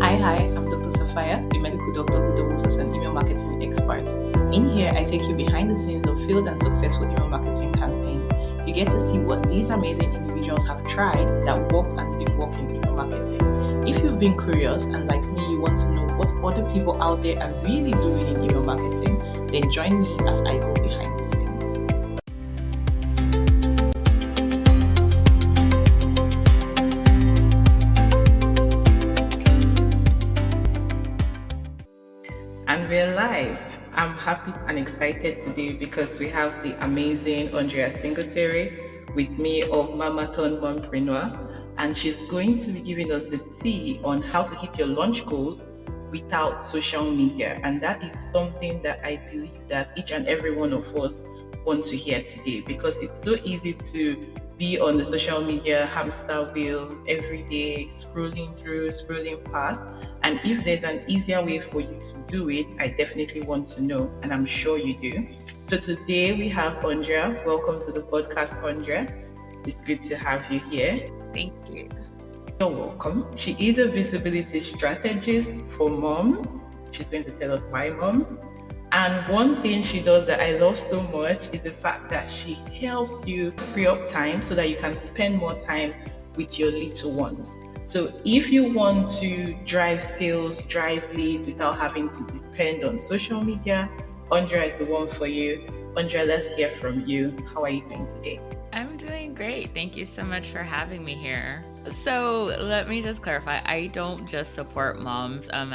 Hi, I'm Dr. Safaya, a medical doctor who doubles as an email marketing expert. In here, I take you behind the scenes of failed and successful email marketing campaigns. You get to see what these amazing individuals have tried that worked and didn't work in email marketing. If you've been curious and like me, you want to know what other people out there are really doing in email marketing, then join me as I go behind the scenes. And we're live. I'm happy and excited today because we have the amazing Andria Singletary with me of Mamathon Mompreneur, and she's going to be giving us the tea on how to hit your launch goals without social media. And that is something that I believe that each and every one of us want to hear today, because it's so easy to be on the social media hamster wheel every day, scrolling past. And if there's an easier way for you to do it, I definitely want to know, and I'm sure you do. So today we have Andria. Welcome to the podcast, Andria. It's good to have you here. Thank you. You're welcome. She is a visibility strategist for moms. She's going to tell us why moms. And one thing she does that I love so much is the fact that she helps you free up time so that you can spend more time with your little ones. So if you want to drive sales, drive leads without having to depend on social media, Andria is the one for you. Andria, let's hear from you. How are you doing today? I'm doing great. Thank you so much for having me here. So let me just clarify. I don't just support moms. A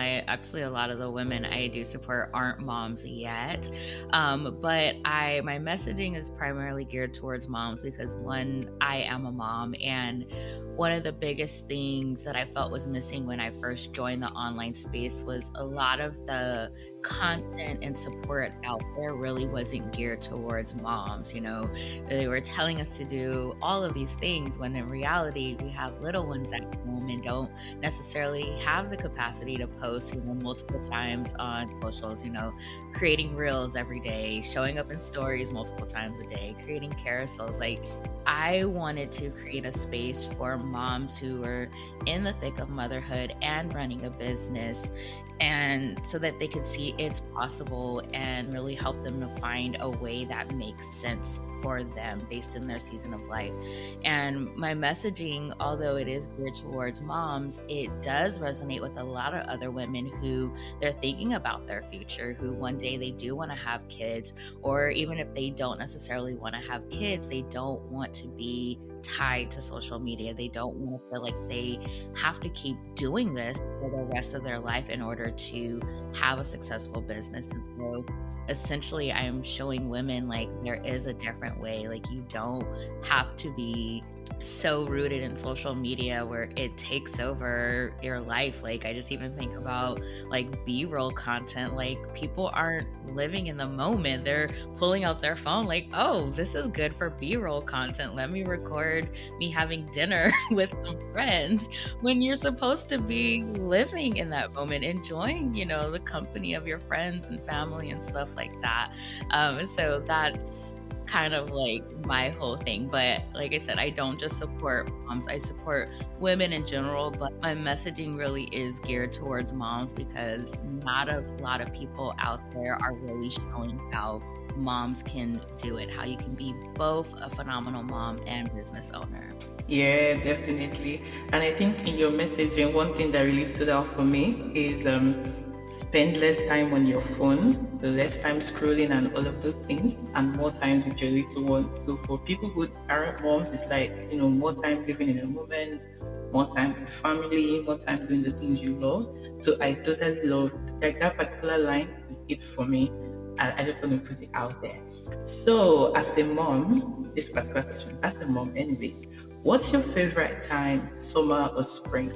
lot of the women I do support aren't moms yet. But my messaging is primarily geared towards moms because one, I am a mom, and one of the biggest things that I felt was missing when I first joined the online space was a lot of the content and support out there really wasn't geared towards moms. You know, they were telling us to do all of these things when in reality we have little ones at home and don't necessarily have the capacity to post, multiple times on socials, creating reels every day, showing up in stories multiple times a day, creating carousels. Like, I wanted to create a space for moms who are in the thick of motherhood and running a business, and so that they could see it's possible and really help them to find a way that makes sense for them based in their season of life. And my messaging, although it is geared towards moms, it does resonate with a lot of other women who they're thinking about their future, who one day they do want to have kids, or even if they don't necessarily want to have kids, they don't want to be tied to social media. They don't want to feel like they have to keep doing this for the rest of their life in order to have a successful business. And so essentially I am showing women like there is a different way. Like, you don't have to be so rooted in social media where it takes over your life. Like, I just even think about like B-roll content. Like, people aren't living in the moment. They're pulling out their phone like, oh, this is good for B-roll content. Let me record me having dinner with some friends, when you're supposed to be living in that moment, enjoying, the company of your friends and family and stuff like that. So that's kind of like my whole thing. But like I said, I don't just support moms, I support women in general, but my messaging really is geared towards moms because not a lot of people out there are really showing how moms can do it, how you can be both a phenomenal mom and business owner. Yeah, definitely. And I think in your messaging, one thing that really stood out for me is spend less time on your phone, so less time scrolling and all of those things, and more times with your little ones. So for people who aren't moms, it's like, more time living in the moment, more time with family, more time doing the things you love. So I totally love, like, that particular line is it for me. I just want to put it out there. So as a mom, this particular question, as a mom anyway, what's your favorite time, summer or spring?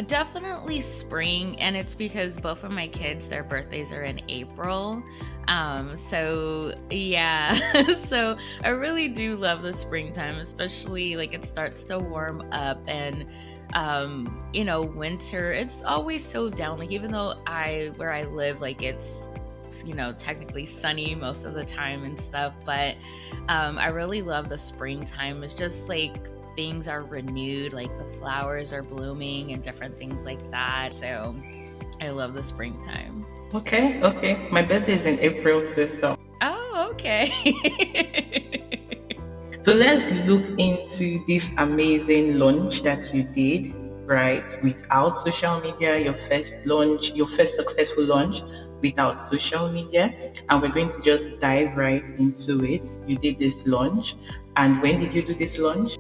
Definitely spring, and it's because both of my kids, their birthdays are in April. So yeah, so I really do love the springtime, especially like it starts to warm up and winter, it's always so down. Like, even though where I live, like it's technically sunny most of the time and stuff, but I really love the springtime. It's just like things are renewed, like the flowers are blooming and different things like that. So I love the springtime. Okay, okay. My birthday is in April too, so Oh, okay. so let's look into this amazing launch that you did, right? Without social media, your first launch, your first successful launch without social media. And we're going to just dive right into it. You did this launch. And when did you do this launch?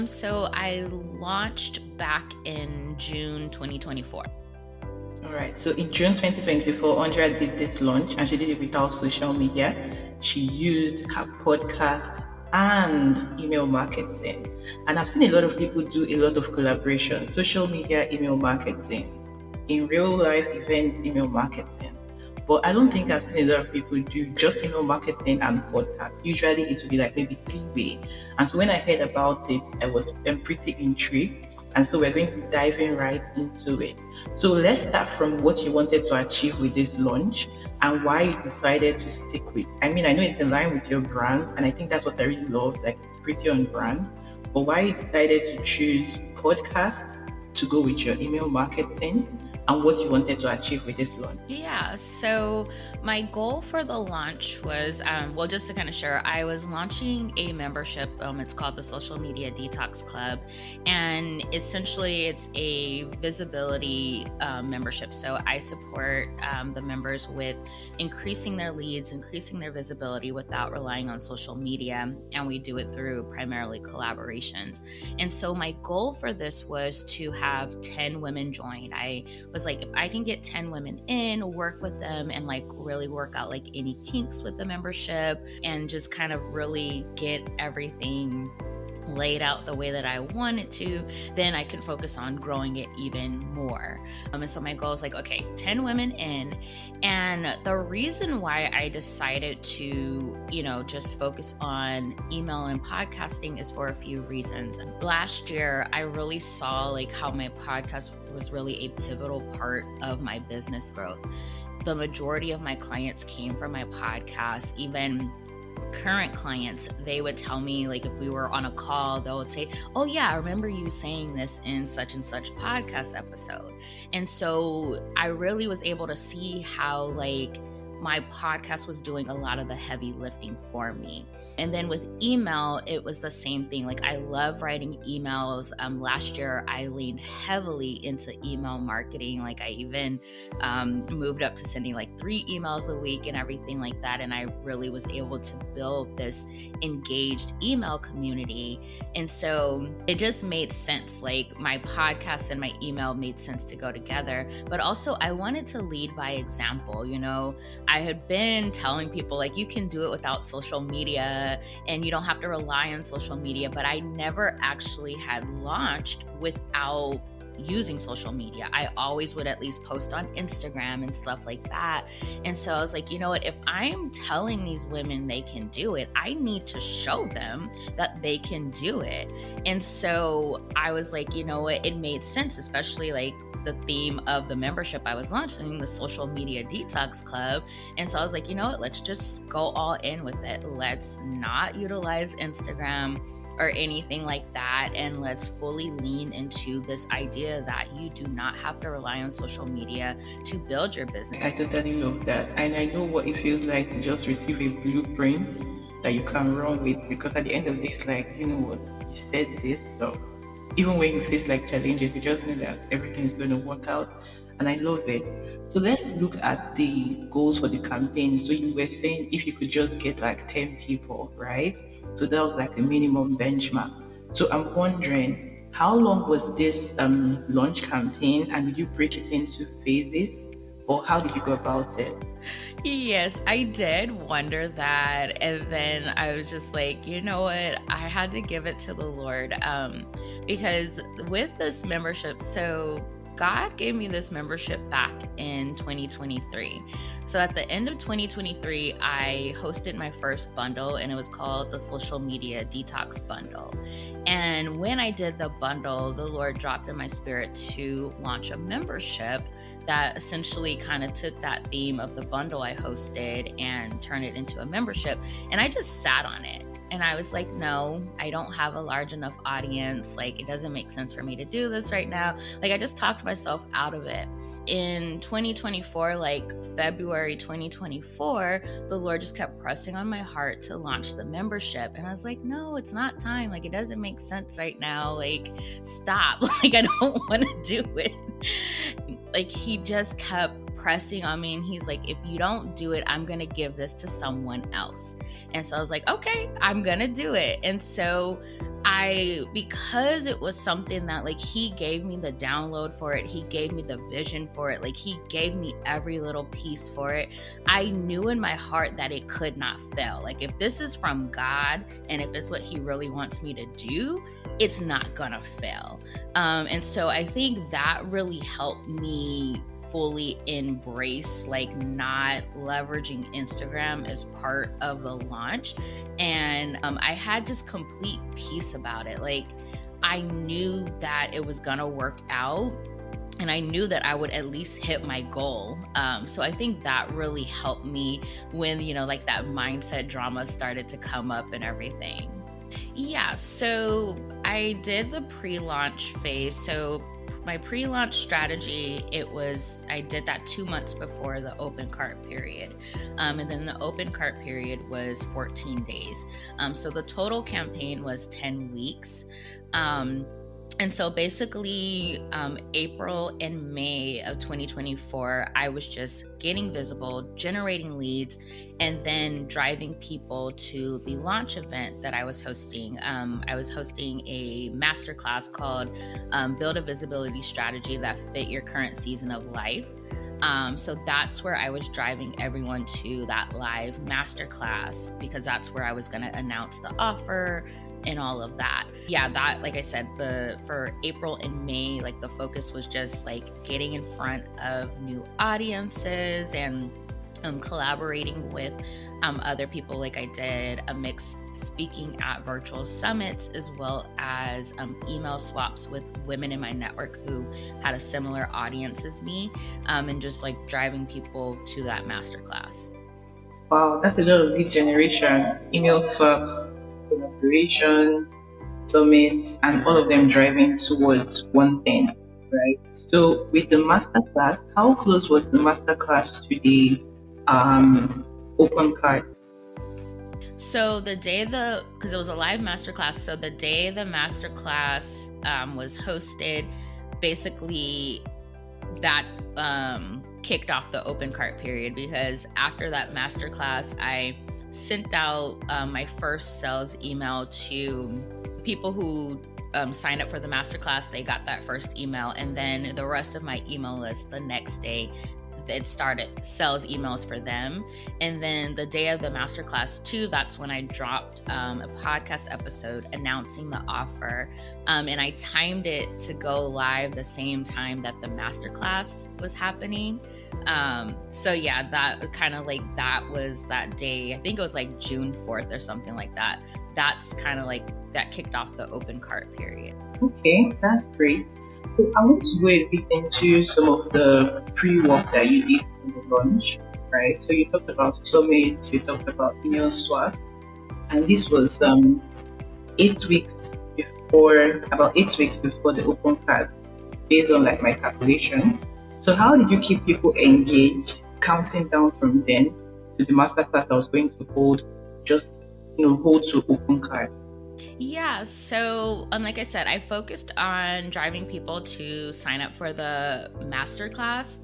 So I launched back in June 2024. All right. So in June 2024, Andrea did this launch and she did it without social media. She used her podcast and email marketing. And I've seen a lot of people do a lot of collaboration, social media, email marketing, in real life event, email marketing. But I don't think I've seen a lot of people do just email marketing and podcast. Usually it would be like maybe three-way. And so when I heard about it, I was pretty intrigued. And so we're going to be diving right into it. So let's start from what you wanted to achieve with this launch and why you decided to stick with. I mean, I know it's in line with your brand, and I think that's what I really love. Like it's pretty on brand. But why you decided to choose podcast to go with your email marketing and what you wanted to achieve with this launch? Yeah, so my goal for the launch was, well, just to kind of share, I was launching a membership. It's called the Social Media Detox Club, and essentially it's a visibility membership. So I support the members with increasing their leads, increasing their visibility without relying on social media, and we do it through primarily collaborations. And so my goal for this was to have 10 women join. I was like, if I can get 10 women in, work with them and like really work out like any kinks with the membership and just kind of really get everything laid out the way that I want it to, then I can focus on growing it even more. And so my goal is like, okay, 10 women in. And the reason why I decided to, just focus on email and podcasting is for a few reasons. Last year, I really saw like how my podcast was really a pivotal part of my business growth. The majority of my clients came from my podcast. Even current clients, they would tell me, like, if we were on a call, they would say, oh yeah, I remember you saying this in such and such podcast episode. And so I really was able to see how like my podcast was doing a lot of the heavy lifting for me. And then with email, it was the same thing. Like I love writing emails. Last year, I leaned heavily into email marketing. Like I even moved up to sending like 3 emails a week and everything like that. And I really was able to build this engaged email community. And so it just made sense. Like my podcast and my email made sense to go together. But also I wanted to lead by example. I had been telling people like, you can do it without social media and you don't have to rely on social media, but I never actually had launched without using social media. I always would at least post on Instagram and stuff like that. And so I was like, you know what, if I'm telling these women they can do it, I need to show them that they can do it. And so I was like, you know what, it made sense, especially like the theme of the membership I was launching, the Social Media Detox Club. And so I was like, you know what, let's just go all in with it. Let's not utilize Instagram or anything like that. And let's fully lean into this idea that you do not have to rely on social media to build your business. I totally love that. And I know what it feels like to just receive a blueprint that you can run with, because at the end of the day, it's like, you know what, you said this. So even when you face like challenges, you just know that everything is going to work out. And I love it. So let's look at the goals for the campaign. So you were saying if you could just get like 10 people, right? So that was like a minimum benchmark. So I'm wondering, how long was this launch campaign, and did you break it into phases, or how did you go about it? Yes, I did wonder that. And then I was just like, you know what? I had to give it to the Lord. Because with this membership, so God gave me this membership back in 2023. So at the end of 2023, I hosted my first bundle, and it was called the Social Media Detox Bundle. And when I did the bundle, the Lord dropped in my spirit to launch a membership that essentially kind of took that theme of the bundle I hosted and turned it into a membership. And I just sat on it. And I was like, no, I don't have a large enough audience. Like, it doesn't make sense for me to do this right now. Like, I just talked myself out of it. In 2024, like February 2024, the Lord just kept pressing on my heart to launch the membership. And I was like, no, it's not time. Like, it doesn't make sense right now. Like, stop. Like, I don't want to do it. Like, he just kept pressing on me, and he's like, if you don't do it, I'm going to give this to someone else. And so I was like, okay, I'm going to do it. And so because it was something that like he gave me the download for it, he gave me the vision for it, like he gave me every little piece for it, I knew in my heart that it could not fail. Like, if this is from God and if it's what he really wants me to do, it's not gonna fail. And so I think that really helped me fully embrace like not leveraging Instagram as part of the launch. And I had just complete peace about it. Like, I knew that it was gonna work out, and I knew that I would at least hit my goal. So I think that really helped me when, like that mindset drama started to come up and everything. Yeah, so I did the pre-launch phase. So my pre-launch strategy, I did that 2 months before the open cart period. And then the open cart period was 14 days. So the total campaign was 10 weeks. And so basically, April and May of 2024, I was just getting visible, generating leads, and then driving people to the launch event that I was hosting. I was hosting a masterclass called Build a Visibility Strategy That Fit Your Current Season of Life. So that's where I was driving everyone to that live masterclass, because that's where I was going to announce the offer and all of that. Yeah, that, like I said, for April and May, like the focus was just like getting in front of new audiences and collaborating with other people. Like, I did a mix speaking at virtual summits, as well as email swaps with women in my network who had a similar audience as me, and just like driving people to that masterclass. Wow, that's a lot of lead generation, email swaps, collaborations, summits, and all of them driving towards one thing, right? So with the masterclass, how close was the masterclass to the open cards? So the day because it was a live masterclass, so the day the masterclass was hosted, basically that kicked off the open cart period, because after that masterclass, I sent out my first sales email to people who signed up for the masterclass. They got that first email, and then the rest of my email list the next day, it started sales emails for them. And then the day of the masterclass too, that's when I dropped a podcast episode announcing the offer. And I timed it to go live the same time that the masterclass was happening. So yeah, that kind of like, that was that day. I think it was like June 4th or something like that. That's kind of like, that kicked off the open cart period. Okay, that's great. So I want to go a bit into some of the pre-work that you did in the launch, right? So you talked about summits, you talked about email swap, and this was 8 weeks about 8 weeks before the open cards, based on like my calculation. So how did you keep people engaged, counting down from then to the masterclass that was going to hold to open cards? Yeah, so like I said, I focused on driving people to sign up for the masterclass,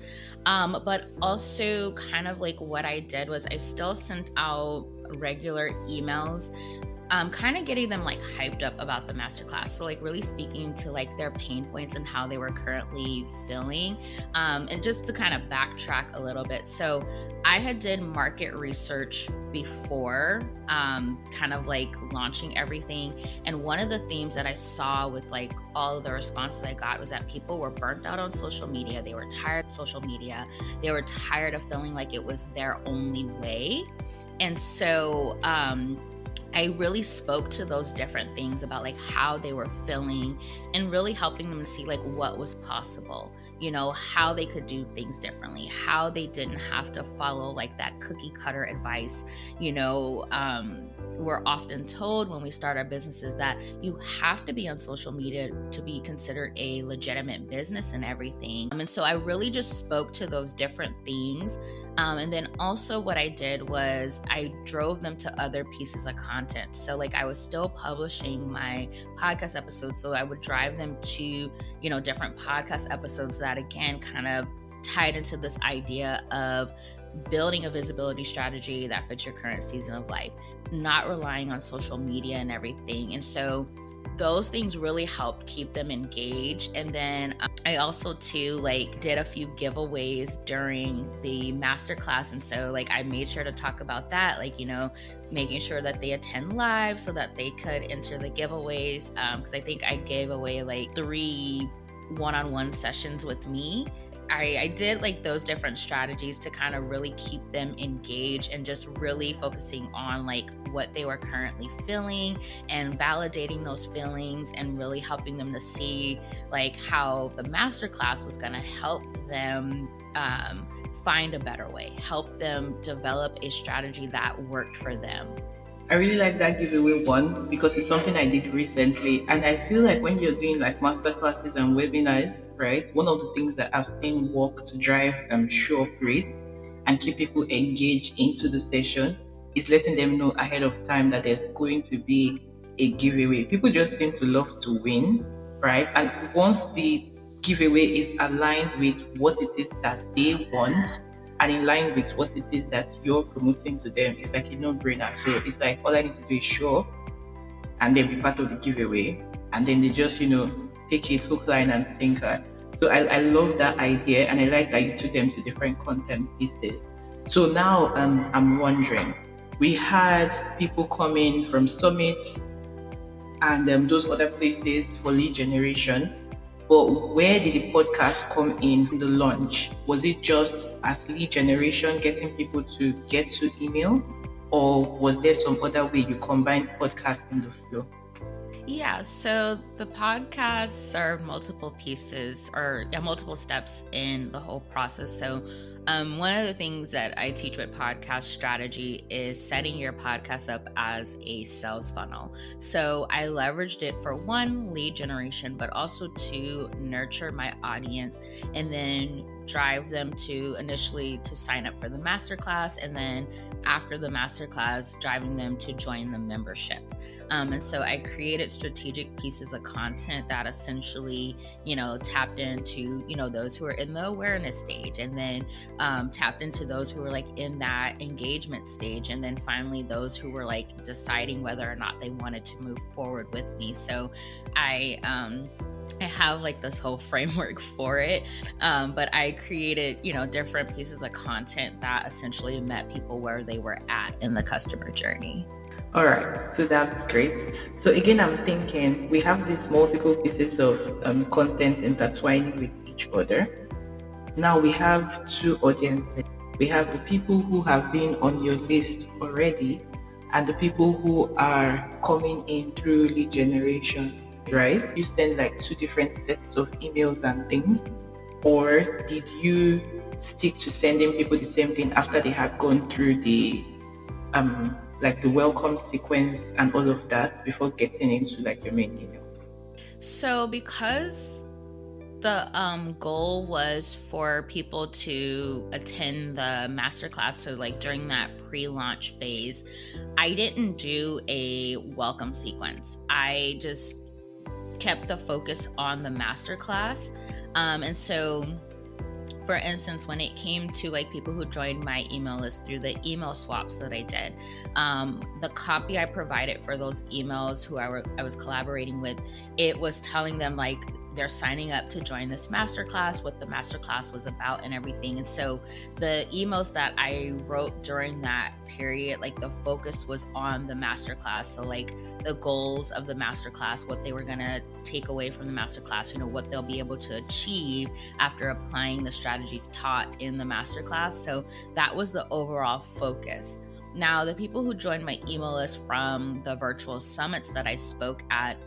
but also kind of like what I did was I still sent out regular emails, kind of getting them like hyped up about the masterclass. So like really speaking to like their pain points and how they were currently feeling, and just to kind of backtrack a little bit. So I had did market research before, kind of like launching everything. And one of the themes that I saw with like all of the responses I got was that people were burnt out on social media. They were tired of social media. They were tired of feeling like it was their only way. And so, I really spoke to those different things about like how they were feeling and really helping them to see like what was possible. how they could do things differently, how they didn't have to follow like that cookie cutter advice. We're often told when we start our businesses that you have to be on social media to be considered a legitimate business and everything. And so I really just spoke to those different things. And then also what I did was I drove them to other pieces of content. So like I was still publishing my podcast episodes. So I would drive them to, different podcast episodes that again kind of tied into this idea of building a visibility strategy that fits your current season of life, not relying on social media and everything. And so those things really helped keep them engaged. And then I also too did a few giveaways during the masterclass. And so I made sure to talk about that, making sure that they attend live so that they could enter the giveaways. Because I think I gave away 3 one-on-one sessions with me. I did those different strategies to kind of really keep them engaged and just really focusing on what they were currently feeling and validating those feelings and really helping them to see how the masterclass was going to help them find a better way, help them develop a strategy that worked for them. I really like that giveaway one because it's something I did recently. And I feel like when you're doing master classes and webinars, right, one of the things that I've seen work to drive show up rates and keep people engaged into the session is letting them know ahead of time that there's going to be a giveaway. People just seem to love to win, right? And once the giveaway is aligned with what it is that they want, and in line with what it is that you're promoting to them, it's a no-brainer. So it's all I need to do is show up and then be part of the giveaway. And then they just, take it hook, line, and sinker. So I love that idea, and I like that you took them to different content pieces. So now I'm wondering, we had people coming from summits and those other places for lead generation. But where did the podcast come in the launch? Was it just as lead generation, getting people to get to email? Or was there some other way you combined podcast in the flow? Yeah, so the podcast served multiple pieces or multiple steps in the whole process. So one of the things that I teach with podcast strategy is setting your podcast up as a sales funnel. So I leveraged it for one, lead generation, but also to nurture my audience and then drive them to initially to sign up for the masterclass, and then after the masterclass, driving them to join the membership. And so I created strategic pieces of content that essentially, tapped into, those who are in the awareness stage, and then tapped into those who were in that engagement stage, and then finally those who were deciding whether or not they wanted to move forward with me. So I have this whole framework for it, but I created different pieces of content that essentially met people where they were at in the customer journey. All right, so that's great. So again, I'm thinking we have these multiple pieces of content intertwining with each other. Now we have 2 audiences. We have the people who have been on your list already and the people who are coming in through lead generation, right? You send 2 different sets of emails and things, or did you stick to sending people the same thing after they had gone through the the welcome sequence and all of that before getting into your main email? So because the goal was for people to attend the masterclass, so during that pre-launch phase, I didn't do a welcome sequence. I just kept the focus on the masterclass. And so for instance, when it came to people who joined my email list through the email swaps that I did, the copy I provided for those emails who I was collaborating with, it was telling them they're signing up to join this masterclass, what the masterclass was about and everything. And so the emails that I wrote during that period, the focus was on the masterclass. So the goals of the masterclass, what they were going to take away from the masterclass, what they'll be able to achieve after applying the strategies taught in the masterclass. So that was the overall focus. Now, the people who joined my email list from the virtual summits that I spoke at,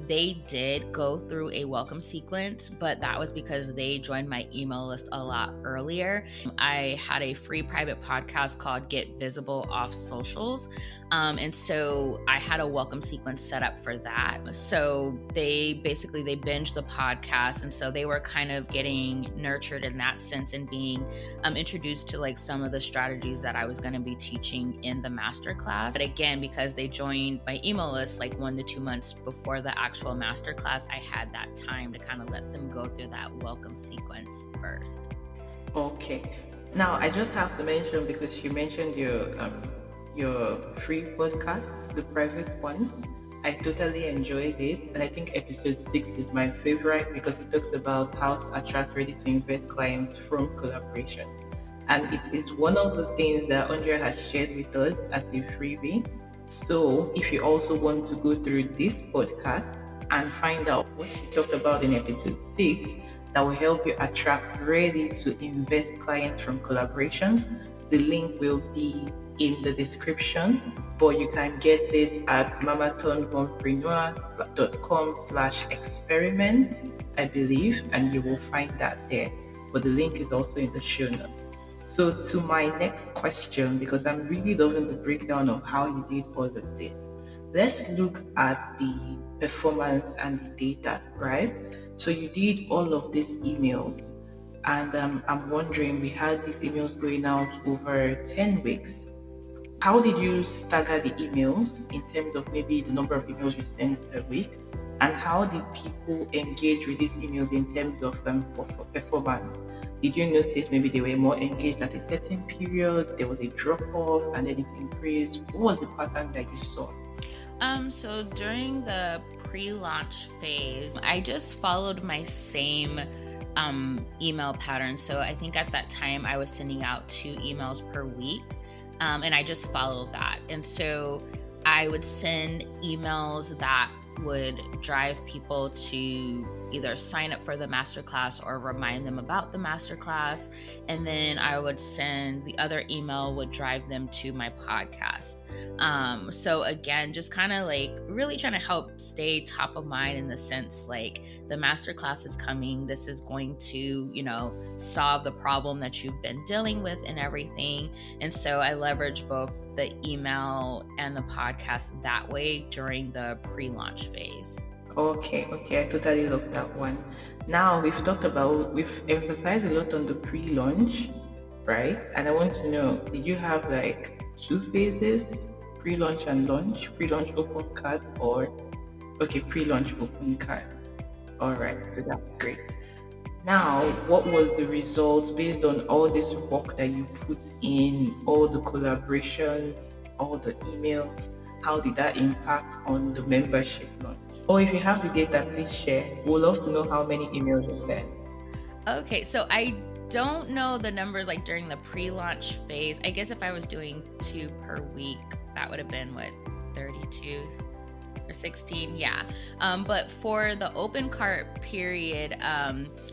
they did go through a welcome sequence, but that was because they joined my email list a lot earlier. I had a free private podcast called Get Visible Off Socials. And so I had a welcome sequence set up for that. So they binged the podcast. And so they were kind of getting nurtured in that sense and being introduced to like some of the strategies that I was going to be teaching in the masterclass. But again, because they joined my email list like 1 to 2 months before the actual masterclass, I had that time to kind of let them go through that welcome sequence first. Okay. Now I just have to mention, because you mentioned your free podcast, the private one. I totally enjoyed it, and I think episode 6 is my favorite because it talks about how to attract ready to invest clients from collaboration. And it is one of the things that Andrea has shared with us as a freebie. So if you also want to go through this podcast and find out what she talked about in episode 6 that will help you attract ready to invest clients from collaborations, the link will be in the description, but you can get it at mamathonmompreneur.com/experiments, I believe, and you will find that there. But the link is also in the show notes. So to my next question, because I'm really loving the breakdown of how you did all of this, let's look at the performance and the data, right? So you did all of these emails, and I'm wondering, we had these emails going out over 10 weeks. How did you stagger the emails in terms of maybe the number of emails you sent per week? And how did people engage with these emails in terms of performance? Did you notice maybe they were more engaged at a certain period, there was a drop off, and then it increased? What was the pattern that you saw? So during the pre-launch phase, I just followed my same email pattern. So I think at that time I was sending out 2 emails per week. And I just followed that. And so I would send emails that would drive people to either sign up for the masterclass or remind them about the masterclass. And then I would send the other email would drive them to my podcast. So again, just kind of like really trying to help stay top of mind in the sense like the masterclass is coming. This is going to, solve the problem that you've been dealing with and everything. And so I leverage both the email and the podcast that way during the pre-launch phase. Okay, I totally love that one. Now we've emphasized a lot on the pre-launch, right? And I want to know, did you have like 2 phases, pre-launch and launch, pre-launch open cards, or pre-launch open cards? All right, so that's great. Now, what was the results based on all this work that you put in, all the collaborations, all the emails? How did that impact on the membership launch? Or if you have the data, please share. We'd love to know how many emails you sent. Okay, so I don't know the number like during the pre-launch phase. I guess if I was doing 2 per week, that would have been 32 or 16, yeah. But for the open cart period,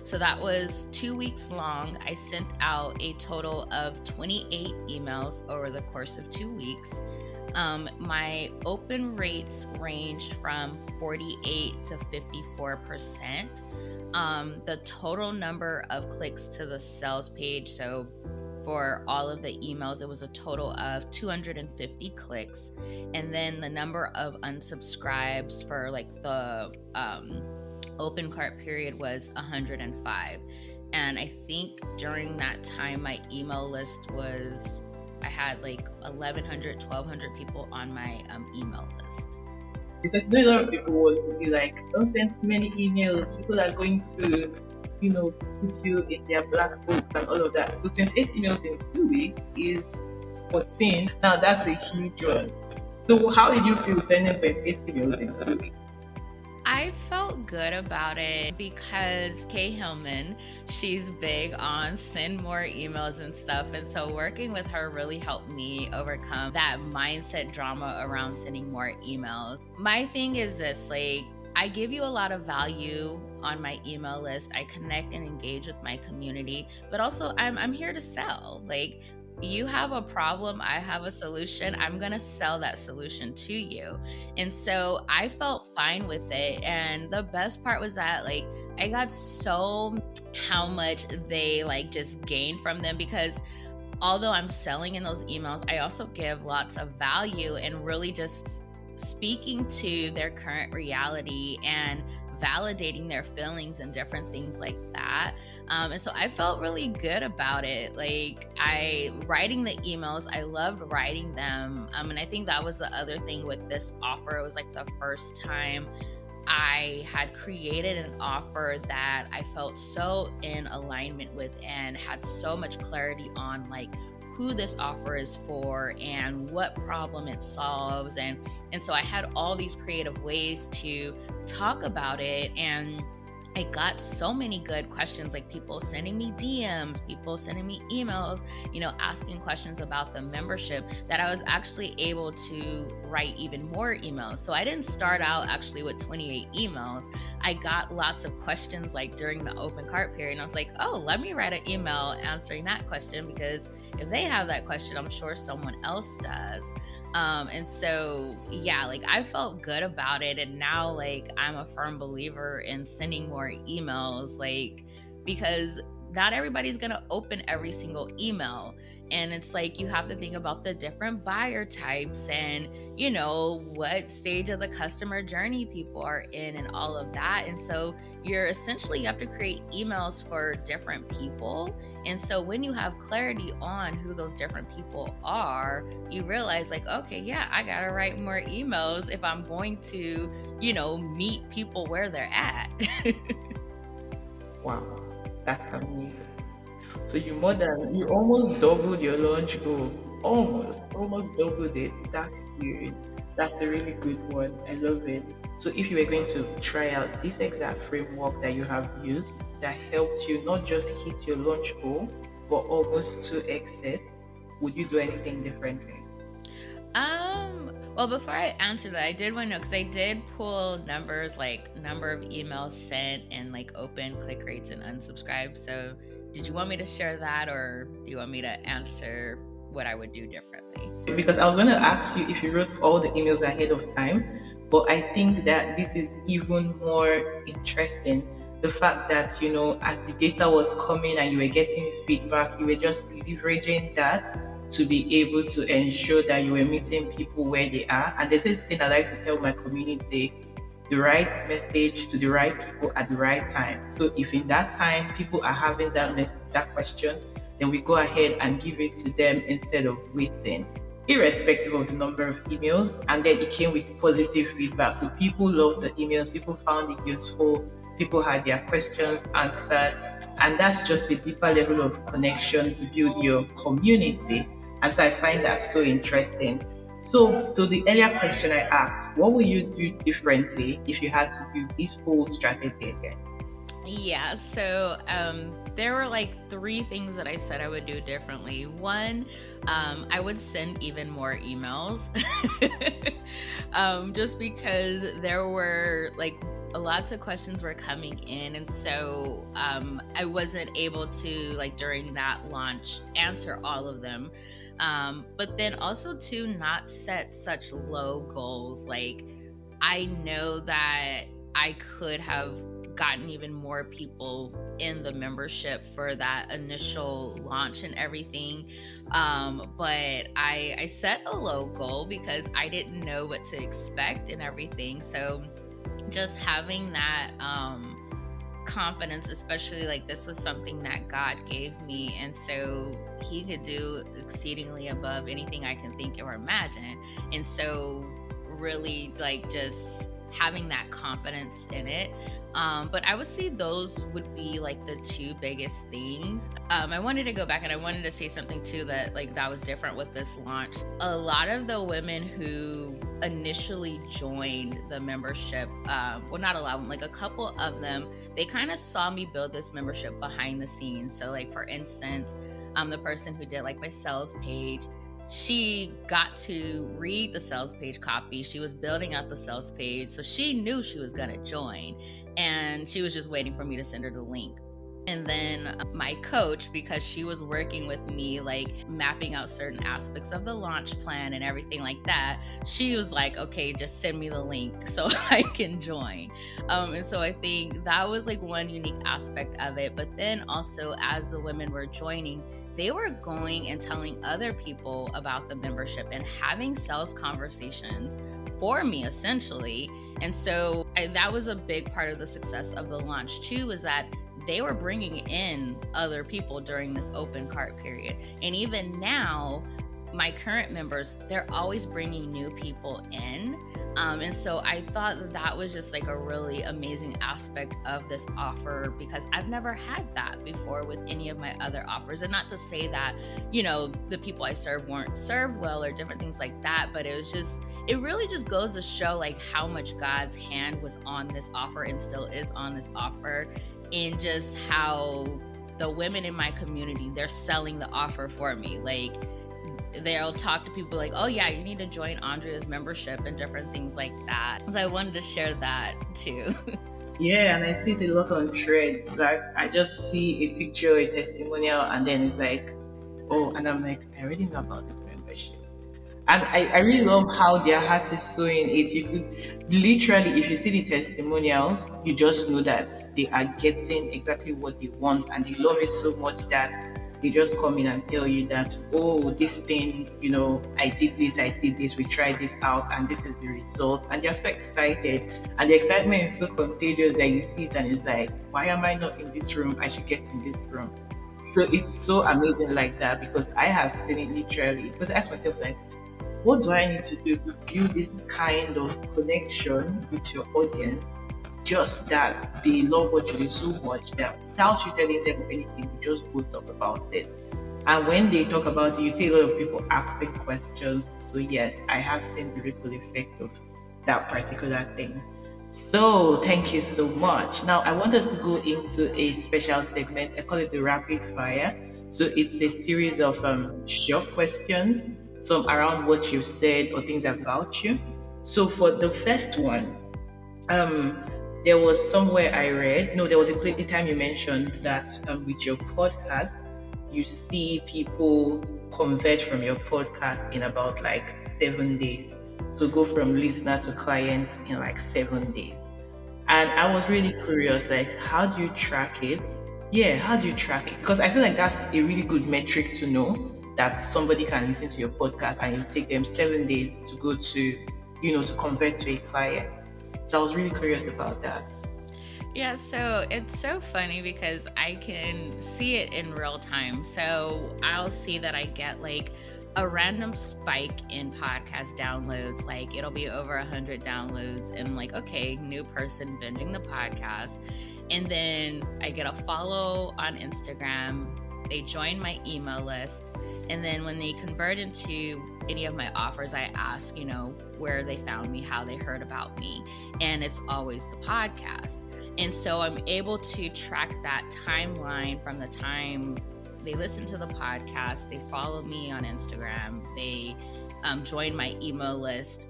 so that was 2 weeks long. I sent out a total of 28 emails over the course of 2 weeks. My open rates ranged from 48 to 54%. The total number of clicks to the sales page, so for all of the emails, it was a total of 250 clicks. And then the number of unsubscribes for like the open cart period was 105. And I think during that time, my email list I had like 1,100 people on my email list. Because a lot of people want to be like, don't send too many emails. People are going to, put you in their black books and all of that. So 28 emails in 2 weeks is 14. Now that's a huge one. So how did you feel sending 28 emails in 2 weeks? I felt good about it because Kay Hillman, she's big on send more emails and stuff. And so working with her really helped me overcome that mindset drama around sending more emails. My thing is this, like, I give you a lot of value on my email list. I connect and engage with my community, but also I'm here to sell. Like, you have a problem, I have a solution, I'm going to sell that solution to you. And so I felt fine with it. And the best part was that like I got so how much they like just gained from them, because although I'm selling in those emails, I also give lots of value and really just speaking to their current reality and validating their feelings and different things like that. And so I felt really good about it. Like I writing the emails, I loved writing them. And I think that was the other thing with this offer. It was like the first time I had created an offer that I felt so in alignment with and had so much clarity on like who this offer is for and what problem it solves. And so I had all these creative ways to talk about it, and I got so many good questions, like people sending me DMs, people sending me emails, asking questions about the membership, that I was actually able to write even more emails. So I didn't start out actually with 28 emails. I got lots of questions like during the open cart period. And I was like, oh, let me write an email answering that question, because if they have that question, I'm sure someone else does. And so, yeah, like I felt good about it. And now like I'm a firm believer in sending more emails, like, because not everybody's going to open every single email. And it's like, you have to think about the different buyer types and, what stage of the customer journey people are in and all of that. And so you have to create emails for different people. And so when you have clarity on who those different people are, you realize like, okay, yeah, I got to write more emails if I'm going to, meet people where they're at. Wow, that's amazing. So you almost doubled your launch goal. Almost doubled it. That's huge. That's a really good one. I love it. So if you were going to try out this exact framework that you have used that helped you not just hit your launch goal, but almost to exit, would you do anything differently? Well, before I answer that, I did want to know, because I did pull numbers like number of emails sent and like open, click rates, and unsubscribe. So did you want me to share that, or do you want me to answer what I would do differently? Because I was going to ask you if you wrote all the emails ahead of time, but I think that this is even more interesting. The fact that, as the data was coming and you were getting feedback, you were just leveraging that to be able to ensure that you were meeting people where they are. And there's this thing I like to tell my community: the right message to the right people at the right time. So if in that time people are having that question, then we go ahead and give it to them instead of waiting, irrespective of the number of emails. And then it came with positive feedback. So people loved the emails, people found it useful, people had their questions answered. And that's just the deeper level of connection to build your community. And so I find that so interesting. So, to the earlier question I asked, what would you do differently if you had to do this whole strategy again? Yeah, so there were like three things that I said I would do differently. One, I would send even more emails, just because there were like lots of questions were coming in, and so I wasn't able to, like, during that launch, answer all of them. But then also to not set such low goals. Like, I know that I could have gotten even more people in the membership for that initial launch and everything. But I set a low goal because I didn't know what to expect and everything. So just having that confidence, especially like this was something that God gave me, and so he could do exceedingly above anything I can think or imagine. And so really, like, just having that confidence in it. But I would say those would be like the two biggest things. I wanted to go back and I wanted to say something too that was different with this launch. A lot of the women who initially joined the membership, well, not a lot of them, like a couple of them, they kind of saw me build this membership behind the scenes. So like, for instance, the person who did like my sales page, she got to read the sales page copy. She was building out the sales page. So she knew she was going to join, and she was just waiting for me to send her the link. And then my coach, because she was working with me, like mapping out certain aspects of the launch plan and everything like that, she was like, okay, just send me the link so I can join. And so I think that was like one unique aspect of it. But then also, as the women were joining, they were going and telling other people about the membership and having sales conversations for me, essentially. And so that was a big part of the success of the launch too, is that they were bringing in other people during this open cart period. And even now, my current members, they're always bringing new people in. And so I thought that was just like a really amazing aspect of this offer, because I've never had that before with any of my other offers. And not to say that, the people I serve weren't served well or different things like that, but it really just goes to show like how much God's hand was on this offer and still is on this offer, and just how the women in my community, they're selling the offer for me. Like, they'll talk to people like, oh yeah, you need to join Andria's membership and different things like that. So I wanted to share that too. Yeah, and I see it a lot on threads. Like, I just see a picture, a testimonial, and then it's like, oh, and I'm like, I already know about this membership. And I really love how their heart is so in it. You could literally, if you see the testimonials, you just know that they are getting exactly what they want, and they love it so much that they just come in and tell you that, oh, this thing, I did this, we tried this out, and this is the result. And they're so excited. And the excitement is so contagious that you see it and it's like, why am I not in this room? I should get in this room. So it's so amazing like that, because I have seen it literally. Because I ask myself, like, what do I need to do to build this kind of connection with your audience? Just that they love what you do so much that without you telling them anything, you just go talk about it. And when they talk about it, you see a lot of people asking questions. So yes, I have seen the ripple effect of that particular thing. So thank you so much. Now I want us to go into a special segment. I call it the rapid fire. So it's a series of short questions, some around what you've said or things about you. So for the first one, there was somewhere I read, no, there was a time you mentioned that with your podcast, you see people convert from your podcast in about like 7 days. So go from listener to client in like 7 days. And I was really curious, like, how do you track it? Yeah, how do you track it? Because I feel like that's a really good metric to know, that somebody can listen to your podcast and it'll take them 7 days to go to, to convert to a client. So I was really curious about that. Yeah, so it's so funny because I can see it in real time. So I'll see that I get like a random spike in podcast downloads. Like, it'll be over 100 downloads and like, okay, new person binging the podcast. And then I get a follow on Instagram. They join my email list. And then when they convert into any of my offers, I ask, where they found me, how they heard about me. And it's always the podcast. And so I'm able to track that timeline from the time they listen to the podcast, they follow me on Instagram, they join my email list,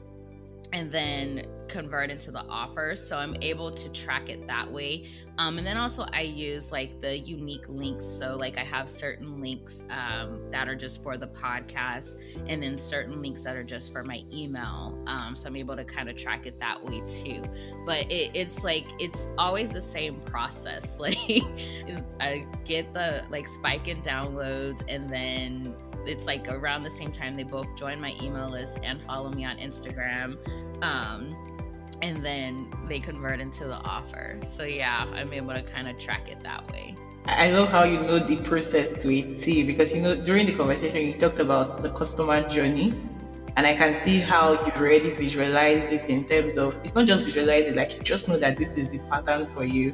and then convert into the offers. So I'm able to track it that way. And then also I use like the unique links. So like I have certain links that are just for the podcast, and then certain links that are just for my email. So I'm able to kind of track it that way too. But it's like, it's always the same process. Like I get the like spike in downloads, and then it's like around the same time they both join my email list and follow me on Instagram. And then they convert into the offer. So yeah, I'm able to kind of track it that way. I love how you know the process to a T, because during the conversation you talked about the customer journey, and I can see how you've already visualized it in terms of, it's not just visualize it, like you just know that this is the pattern for you.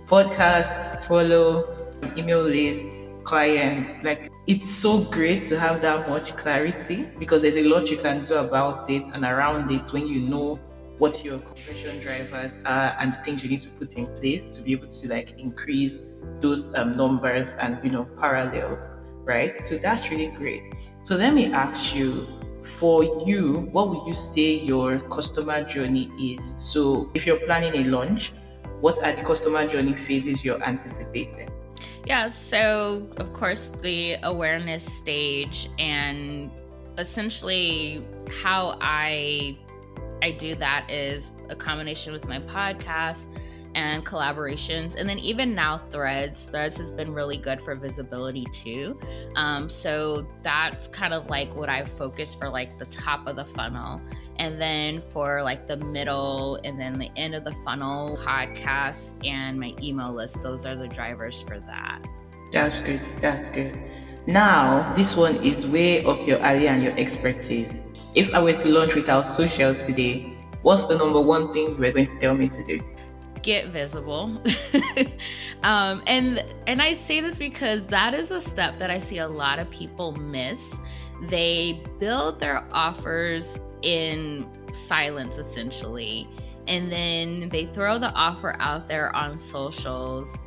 Podcast, follow, email lists, clients, like it's so great to have that much clarity, because there's a lot you can do about it and around it when you know what your conversion drivers are and the things you need to put in place to be able to like increase those numbers and parallels, right? So that's really great. So let me ask you, for you, what would you say your customer journey is? So if you're planning a launch, what are the customer journey phases you're anticipating? Yeah, so of course, the awareness stage, and essentially how I do that is a combination with my podcast and collaborations. And then even now, Threads has been really good for visibility too. So that's kind of like what I focus for, like the top of the funnel. And then for like the middle and then the end of the funnel, podcasts and my email list, those are the drivers for that. That's good. That's good. Now, this one is way up your alley and your expertise. If I were to launch without socials today, what's the number one thing you are going to tell me to do? Get visible. And I say this because that is a step that I see a lot of people miss. They build their offers in silence essentially, and then they throw the offer out there on socials,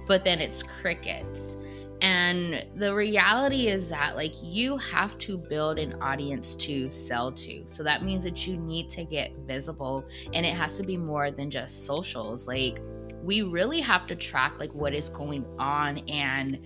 but then it's crickets. And the reality is that, like, you have to build an audience to sell to. So that means that you need to get visible, and it has to be more than just socials. Like, we really have to track like what is going on, and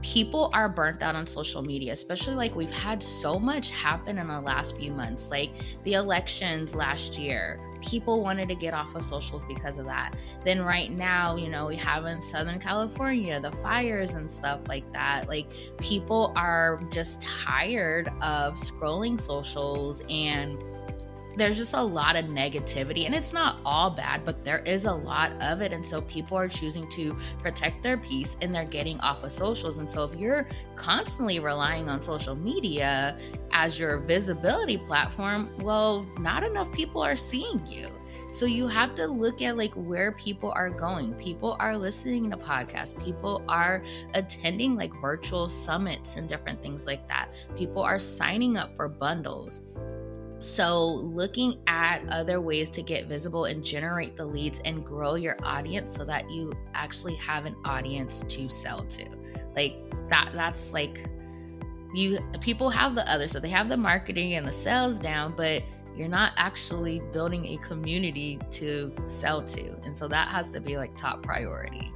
people are burnt out on social media, especially like we've had so much happen in the last few months, like the elections last year. People wanted to get off of socials because of that. Then right now, we have in Southern California the fires and stuff like that. Like, people are just tired of scrolling socials, and there's just a lot of negativity, and it's not all bad, but there is a lot of it. And so people are choosing to protect their peace, and they're getting off of socials. And so if you're constantly relying on social media as your visibility platform, well, not enough people are seeing you. So you have to look at like where people are going. People are listening to podcasts. People are attending like virtual summits and different things like that. People are signing up for bundles. So looking at other ways to get visible and generate the leads and grow your audience so that you actually have an audience to sell to. Like that's like, people have the other, so they have the marketing and the sales down, but you're not actually building a community to sell to. And so that has to be like top priority.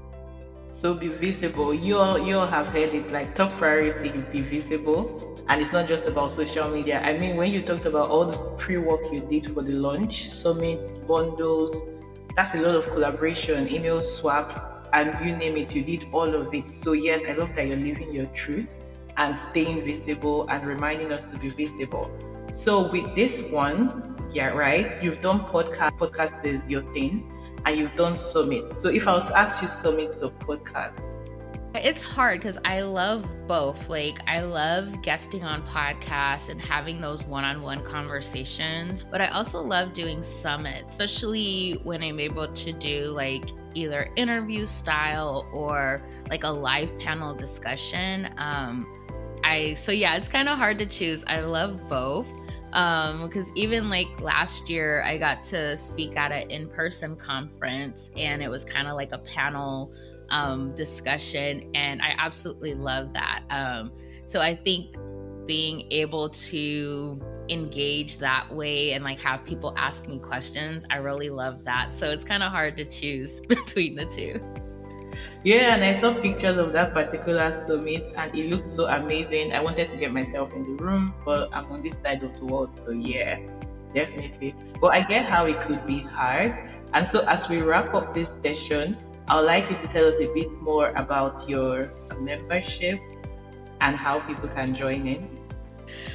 So be visible. You all have heard it, like top priority, be visible. And it's not just about social media. I mean, when you talked about all the pre-work you did for the launch, summits, bundles, that's a lot of collaboration, email swaps, and you name it, you did all of it. So yes, I love that you're living your truth and staying visible and reminding us to be visible. So with this one, yeah, right, you've done podcast is your thing, and you've done summits. So if I was to ask you summits or podcasts, it's hard because I love both. Like, I love guesting on podcasts and having those one-on-one conversations, but I also love doing summits, especially when I'm able to do like either interview style or like a live panel discussion. So yeah, it's kind of hard to choose. I love both. Because even like last year I got to speak at an in-person conference, and it was kind of like a panel discussion, and I absolutely love that. So I think being able to engage that way and like have people ask me questions, I really love that. So it's kind of hard to choose between the two. yeah, and I saw pictures of that particular summit and it looked so amazing. I wanted to get myself in the room, but I'm on this side of the world, so yeah, definitely. But I get how it could be hard. And so as we wrap up this session, I would like you to tell us a bit more about your membership and how people can join in.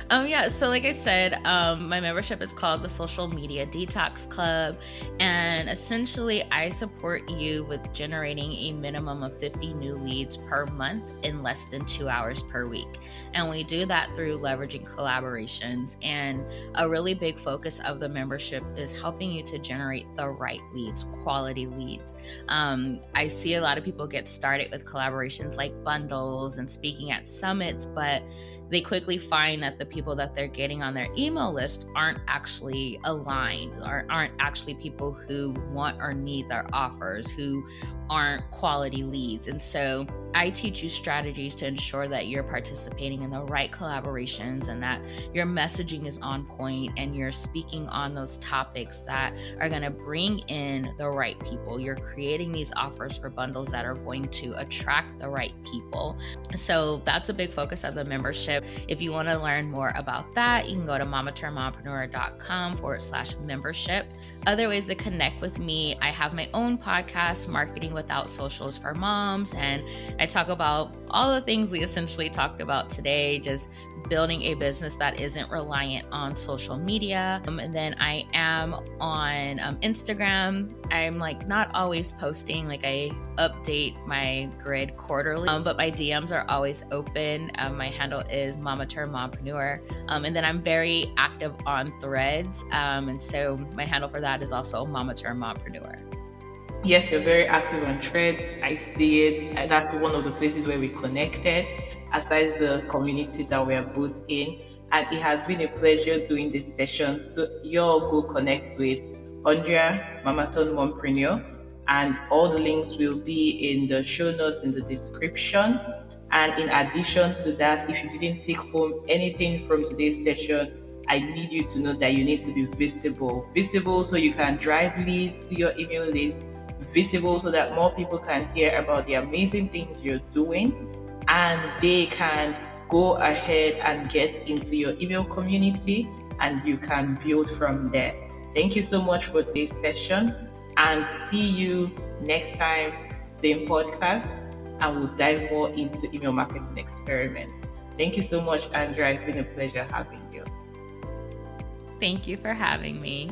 Yeah, so like I said, my membership is called the Social Media Detox Club, and essentially I support you with generating a minimum of 50 new leads per month in less than 2 hours per week. And we do that through leveraging collaborations, and a really big focus of the membership is helping you to generate the right leads, quality leads. I see a lot of people get started with collaborations like bundles and speaking at summits, but they quickly find that the people that they're getting on their email list aren't actually aligned, or aren't actually people who want or need their offers, who aren't quality leads. And so I teach you strategies to ensure that you're participating in the right collaborations and that your messaging is on point and you're speaking on those topics that are going to bring in the right people. You're creating these offers for bundles that are going to attract the right people. So that's a big focus of the membership. If you want to learn more about that, you can go to mamaturnedmompreneur.com/membership. Other ways to connect with me, I have my own podcast, Marketing Without Socials for Moms, and I talk about all the things we essentially talked about today, just building a business that isn't reliant on social media. And then I am on Instagram. I'm like not always posting, like I update my grid quarterly, but my DMs are always open. My handle is Mama Turned Mompreneur. And then I'm very active on Threads. And so my handle for that is also Mama Turned Mompreneur. Yes, you're very active on Threads. I see it. That's one of the places where we connected, aside the community that we are both in. And it has been a pleasure doing this session. So you all go connect with Andria, Mamaton Mompreneur, and all the links will be in the show notes in the description. And in addition to that, if you didn't take home anything from today's session, I need you to know that you need to be visible. Visible so you can drive leads to your email list, visible so that more people can hear about the amazing things you're doing and they can go ahead and get into your email community and you can build from there. Thank you so much for this session and see you next time, same podcast, and we'll dive more into email marketing experiments. Thank you so much, Andrea. It's been a pleasure having you. Thank you for having me.